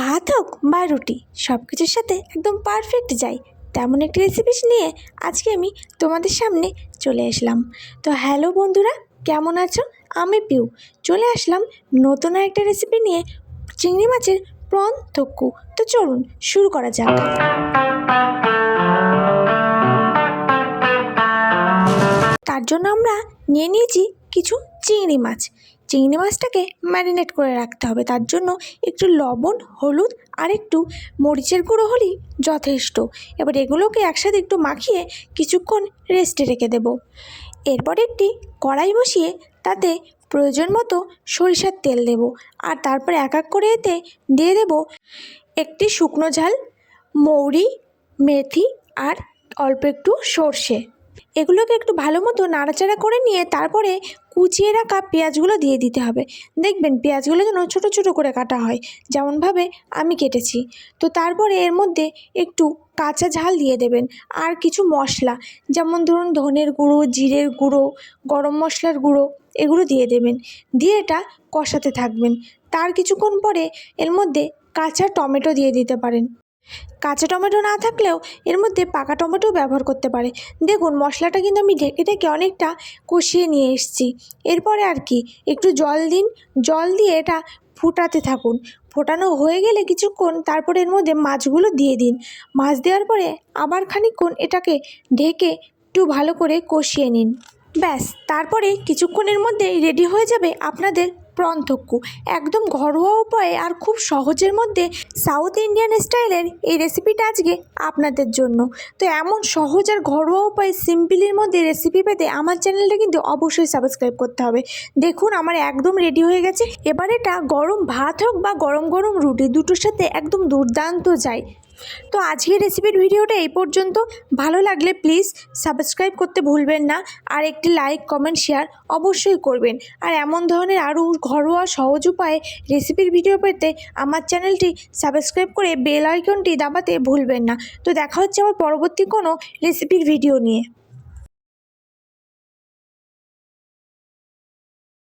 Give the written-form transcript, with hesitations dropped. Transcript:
ভাত হোক বা রুটি সব কিছুর সাথে একদম পারফেক্ট যায় তেমন একটি রেসিপি নিয়ে আজকে আমি তোমাদের সামনে চলে আসলাম। তো হ্যালো বন্ধুরা, কেমন আছো? আমি পিউ চলে আসলাম নতুন একটা রেসিপি নিয়ে, চিংড়ি মাছের প্রন থক্কু। তো চলুন শুরু করা যাক। তার জন্য আমরা নিয়ে নিয়েছি কিছু চিংড়ি মাছ। চিংড়ি মাছটাকে ম্যারিনেট করে রাখতে হবে, তার জন্য একটু লবণ, হলুদ আর একটু মরিচের গুঁড়ো হলেই যথেষ্ট। এবার এগুলোকে একসাথে একটু মাখিয়ে কিছুক্ষণ রেস্টে রেখে দেব। এরপর একটি কড়াই বসিয়ে তাতে প্রয়োজন মতো সরিষার তেল দেব, আর তারপর এক এক করে এতে দিয়ে দেব একটি শুকনো ঝাল, মৌরি, মেথি আর অল্প একটু সর্ষে। এগুলোকে একটু ভালো মতো নাড়াচাড়া করে নিয়ে তারপরে কুচিয়ে রাখা পেঁয়াজগুলো দিয়ে দিতে হবে। দেখবেন পেঁয়াজগুলো যেন ছোটো ছোটো করে কাটা হয়, যেমনভাবে আমি কেটেছি। তো তারপরে এর মধ্যে একটু কাঁচা ঝাল দিয়ে দেবেন আর কিছু মশলা, যেমন ধরুন ধনের গুঁড়ো, জিরের গুঁড়ো, গরম মশলার গুঁড়ো, এগুলো দিয়ে দেবেন। দিয়ে এটা কষাতে থাকবেন। তার কিছুক্ষণ পরে এর মধ্যে কাঁচা টমেটো দিয়ে দিতে পারেন। কাঁচা টমেটো না থাকলেও এর মধ্যে পাকা টমেটো ব্যবহার করতে পারে। দেখুন মশলাটা কিন্তু আমি ঢেকে ঢেকে অনেকটা কষিয়ে নিয়ে এসেছি। এরপরে আর কি একটু জল দিন, জল দিয়ে এটা ফুটাতে থাকুন। ফোটানো হয়ে গেলে কিছুক্ষণ তারপরে এর মধ্যে মাছগুলো দিয়ে দিন। মাছ দেওয়ার পরে আবার খানিকক্ষণ এটাকে ঢেকে একটু ভালো করে কষিয়ে নিন। ব্যাস, তারপরে কিছুক্ষণের মধ্যেই রেডি হয়ে যাবে আপনাদের প্রন থক্কু। একদম ঘরোয়া উপায়ে আর খুব সহজের মধ্যে সাউথ ইন্ডিয়ান স্টাইলের এই রেসিপিটা আজকে আপনাদের জন্য। তো এমন সহজ আর ঘরোয়া উপায়ে সিম্পলের মধ্যে রেসিপি পেতে আমার চ্যানেলটা কিন্তু অবশ্যই সাবস্ক্রাইব করতে হবে। দেখুন আমার একদম রেডি হয়ে গেছে। এবার এটা গরম ভাত হোক বা গরম গরম রুটি, দুটোর সাথে একদম দুর্দান্ত যায়। তো আজকের রেসিপির ভিডিওটা এই পর্যন্ত। ভালো লাগলে প্লিজ সাবস্ক্রাইব করতে ভুলবেন না, আর একটি লাইক, কমেন্ট, শেয়ার অবশ্যই করবেন। আর এমন ধরনের আরও ঘরোয়া সহজ উপায়ে রেসিপির ভিডিও পেতে আমার চ্যানেলটি সাবস্ক্রাইব করে বেল আইকনটি দাবাতে ভুলবেন না। তো দেখা হচ্ছে আমার পরবর্তী কোনো রেসিপির ভিডিও নিয়ে।